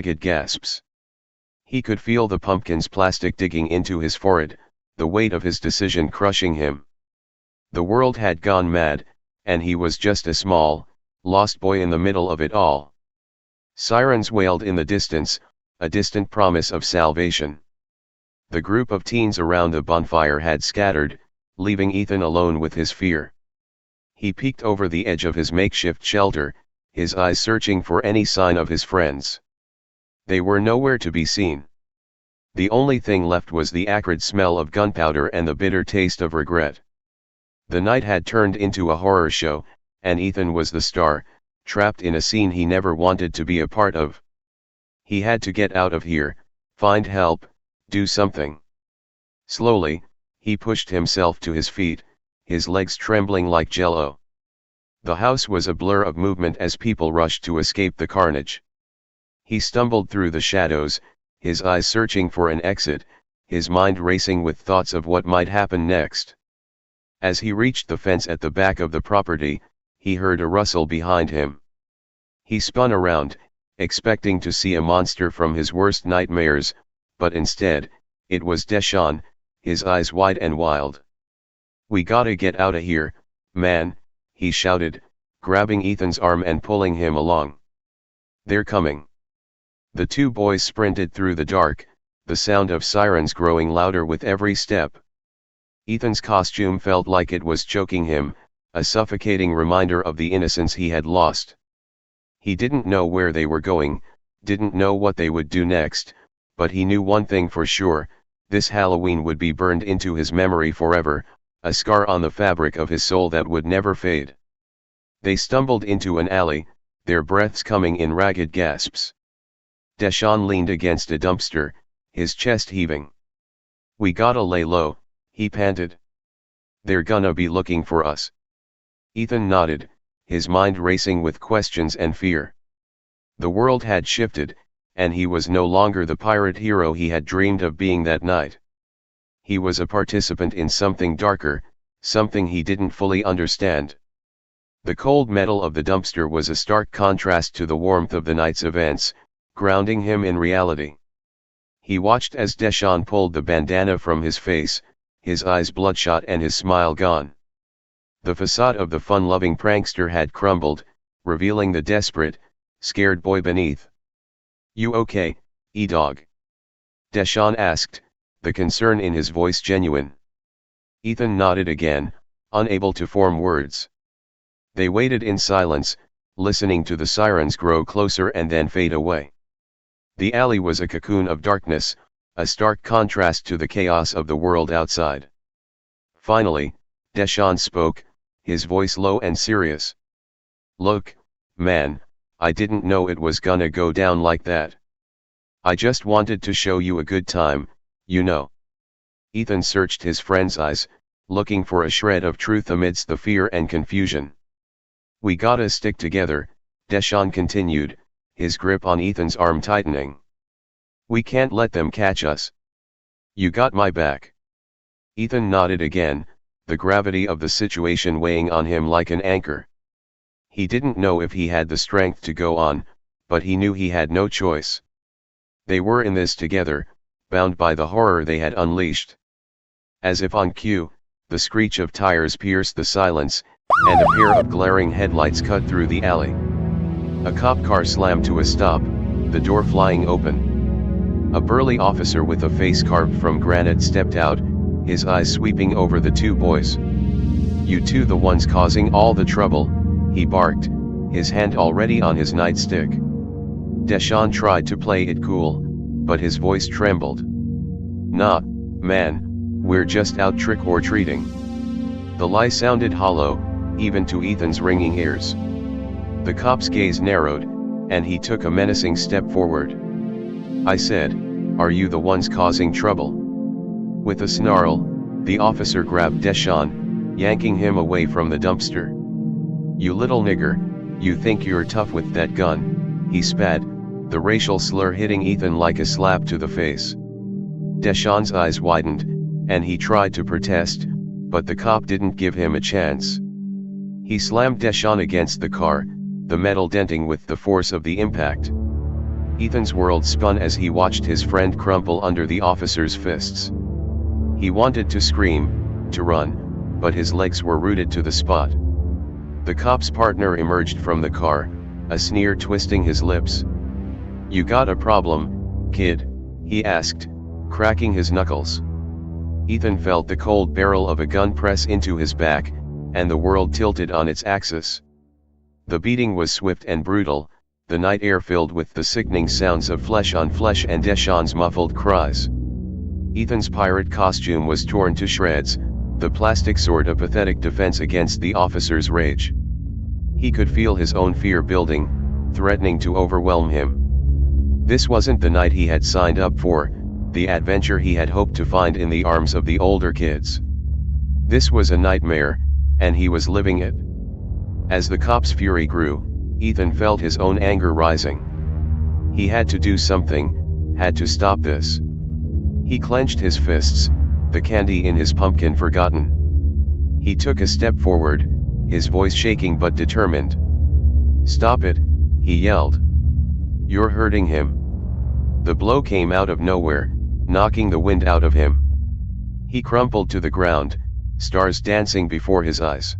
ragged gasps. He could feel the pumpkin's plastic digging into his forehead, the weight of his decision crushing him. The world had gone mad, and he was just a small, lost boy in the middle of it all. Sirens wailed in the distance, a distant promise of salvation. The group of teens around the bonfire had scattered, leaving Ethan alone with his fear. He peeked over the edge of his makeshift shelter, his eyes searching for any sign of his friends. They were nowhere to be seen. The only thing left was the acrid smell of gunpowder and the bitter taste of regret. The night had turned into a horror show, and Ethan was the star, trapped in a scene he never wanted to be a part of. He had to get out of here, find help, do something. Slowly, he pushed himself to his feet, his legs trembling like jello. The house was a blur of movement as people rushed to escape the carnage. He stumbled through the shadows, his eyes searching for an exit, his mind racing with thoughts of what might happen next. As he reached the fence at the back of the property, he heard a rustle behind him. He spun around, expecting to see a monster from his worst nightmares, but instead, it was Deshaun, his eyes wide and wild. "We gotta get outta here, man," he shouted, grabbing Ethan's arm and pulling him along. "They're coming." The two boys sprinted through the dark, the sound of sirens growing louder with every step. Ethan's costume felt like it was choking him, a suffocating reminder of the innocence he had lost. He didn't know where they were going, didn't know what they would do next, but he knew one thing for sure: this Halloween would be burned into his memory forever, a scar on the fabric of his soul that would never fade. They stumbled into an alley, their breaths coming in ragged gasps. Deshaun leaned against a dumpster, his chest heaving. "We gotta lay low," he panted. "They're gonna be looking for us." Ethan nodded, his mind racing with questions and fear. The world had shifted, and he was no longer the pirate hero he had dreamed of being that night. He was a participant in something darker, something he didn't fully understand. The cold metal of the dumpster was a stark contrast to the warmth of the night's events, grounding him in reality. He watched as Deshaun pulled the bandana from his face, his eyes bloodshot and his smile gone. The facade of the fun-loving prankster had crumbled, revealing the desperate, scared boy beneath. "You okay, E-Dog?" Deshaun asked, the concern in his voice genuine. Ethan nodded again, unable to form words. They waited in silence, listening to the sirens grow closer and then fade away. The alley was a cocoon of darkness, a stark contrast to the chaos of the world outside. Finally, Deshaun spoke, his voice low and serious. "Look, man, I didn't know it was gonna go down like that. I just wanted to show you a good time, you know." Ethan searched his friend's eyes, looking for a shred of truth amidst the fear and confusion. "We gotta stick together," Deshaun continued, his grip on Ethan's arm tightening. "We can't let them catch us. You got my back." Ethan nodded again, the gravity of the situation weighing on him like an anchor. He didn't know if he had the strength to go on, but he knew he had no choice. They were in this together, bound by the horror they had unleashed. As if on cue, the screech of tires pierced the silence, and a pair of glaring headlights cut through the alley. A cop car slammed to a stop, the door flying open. A burly officer with a face carved from granite stepped out, his eyes sweeping over the two boys. "You two the ones causing all the trouble," he barked, his hand already on his nightstick. Deshaun tried to play it cool, but his voice trembled. "Nah, man, we're just out trick-or-treating." The lie sounded hollow, even to Ethan's ringing ears. The cop's gaze narrowed, and he took a menacing step forward. "I said, are you the ones causing trouble?" With a snarl, the officer grabbed Deshaun, yanking him away from the dumpster. "You little nigger, you think you're tough with that gun," he spat, the racial slur hitting Ethan like a slap to the face. Deshaun's eyes widened, and he tried to protest, but the cop didn't give him a chance. He slammed Deshaun against the car, the metal denting with the force of the impact. Ethan's world spun as he watched his friend crumple under the officer's fists. He wanted to scream, to run, but his legs were rooted to the spot. The cop's partner emerged from the car, a sneer twisting his lips. "You got a problem, kid?" he asked, cracking his knuckles. Ethan felt the cold barrel of a gun press into his back, and the world tilted on its axis. The beating was swift and brutal, the night air filled with the sickening sounds of flesh on flesh and Deshawn's muffled cries. Ethan's pirate costume was torn to shreds, the plastic sword a pathetic defense against the officer's rage. He could feel his own fear building, threatening to overwhelm him. This wasn't the night he had signed up for, the adventure he had hoped to find in the arms of the older kids. This was a nightmare, and he was living it. As the cop's fury grew, Ethan felt his own anger rising. He had to do something, had to stop this. He clenched his fists, the candy in his pumpkin forgotten. He took a step forward, his voice shaking but determined. "Stop it," he yelled. "You're hurting him." The blow came out of nowhere, knocking the wind out of him. He crumpled to the ground, stars dancing before his eyes.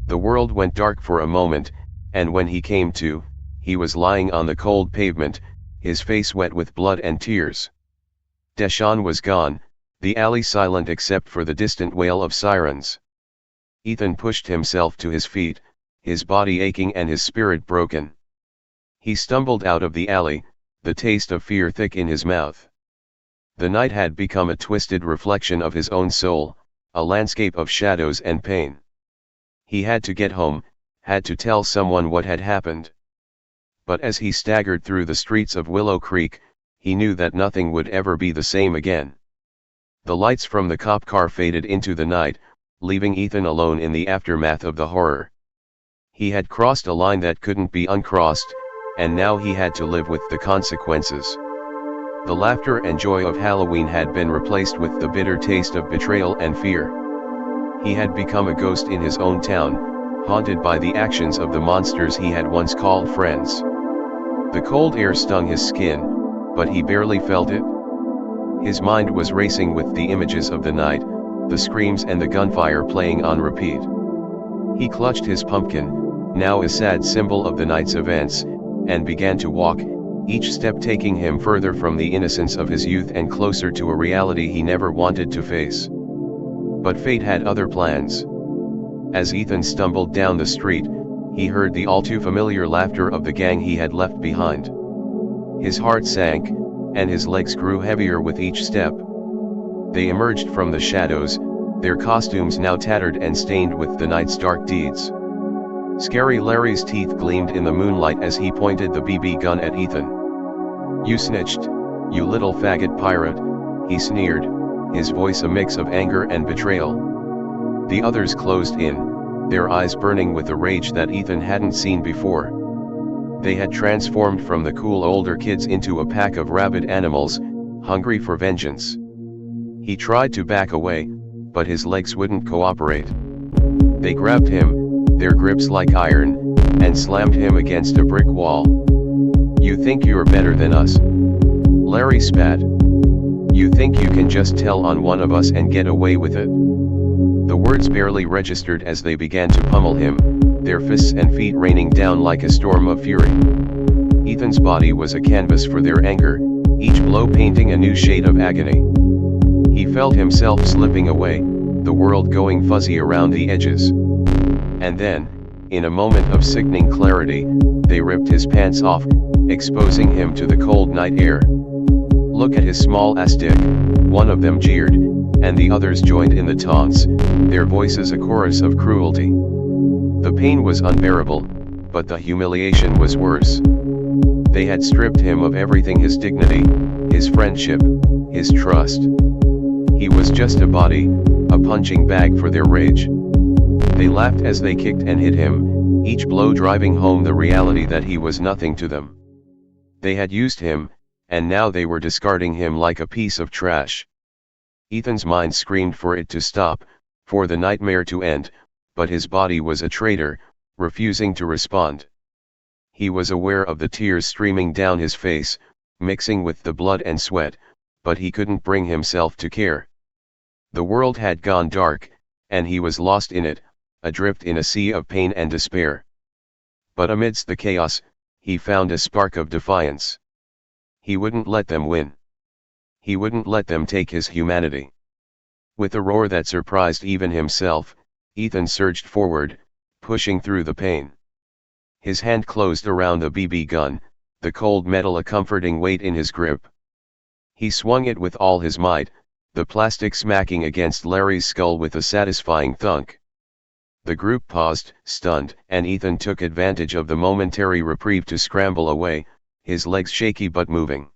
The world went dark for a moment, and when he came to, he was lying on the cold pavement, his face wet with blood and tears. Deshawn was gone, the alley silent except for the distant wail of sirens. Ethan pushed himself to his feet, his body aching and his spirit broken. He stumbled out of the alley, the taste of fear thick in his mouth. The night had become a twisted reflection of his own soul, a landscape of shadows and pain. He had to get home, had to tell someone what had happened. But as he staggered through the streets of Willow Creek, he knew that nothing would ever be the same again. The lights from the cop car faded into the night, leaving Ethan alone in the aftermath of the horror. He had crossed a line that couldn't be uncrossed, and now he had to live with the consequences. The laughter and joy of Halloween had been replaced with the bitter taste of betrayal and fear. He had become a ghost in his own town, haunted by the actions of the monsters he had once called friends. The cold air stung his skin, but he barely felt it. His mind was racing with the images of the night, the screams and the gunfire playing on repeat. He clutched his pumpkin, now a sad symbol of the night's events, and began to walk, each step taking him further from the innocence of his youth and closer to a reality he never wanted to face. But fate had other plans. As Ethan stumbled down the street, he heard the all-too-familiar laughter of the gang he had left behind. His heart sank, and his legs grew heavier with each step. They emerged from the shadows, their costumes now tattered and stained with the night's dark deeds. Scary Larry's teeth gleamed in the moonlight as he pointed the BB gun at Ethan. "You snitched, you little faggot pirate," he sneered, his voice a mix of anger and betrayal. The others closed in, their eyes burning with a rage that Ethan hadn't seen before. They had transformed from the cool older kids into a pack of rabid animals, hungry for vengeance. He tried to back away, but his legs wouldn't cooperate. They grabbed him, their grips like iron, and slammed him against a brick wall. "You think you're better than us?" Larry spat. "You think you can just tell on one of us and get away with it?" The words barely registered as they began to pummel him, their fists and feet raining down like a storm of fury. Ethan's body was a canvas for their anger, each blow painting a new shade of agony. He felt himself slipping away, the world going fuzzy around the edges. And then, in a moment of sickening clarity, they ripped his pants off, exposing him to the cold night air. "Look at his small ass dick," one of them jeered, and the others joined in the taunts, their voices a chorus of cruelty. The pain was unbearable, but the humiliation was worse. They had stripped him of everything: his dignity, his friendship, his trust. He was just a body, a punching bag for their rage. They laughed as they kicked and hit him, each blow driving home the reality that he was nothing to them. They had used him, and now they were discarding him like a piece of trash. Ethan's mind screamed for it to stop, for the nightmare to end, but his body was a traitor, refusing to respond. He was aware of the tears streaming down his face, mixing with the blood and sweat, but he couldn't bring himself to care. The world had gone dark, and he was lost in it, adrift in a sea of pain and despair. But amidst the chaos, he found a spark of defiance. He wouldn't let them win. He wouldn't let them take his humanity. With a roar that surprised even himself, Ethan surged forward, pushing through the pain. His hand closed around the BB gun, the cold metal a comforting weight in his grip. He swung it with all his might, the plastic smacking against Larry's skull with a satisfying thunk. The group paused, stunned, and Ethan took advantage of the momentary reprieve to scramble away, his legs shaky but moving.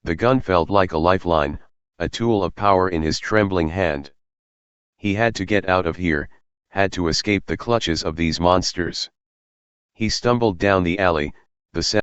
The gun felt like a lifeline, a tool of power in his trembling hand. He had to get out of here, had to escape the clutches of these monsters. He stumbled down the alley, the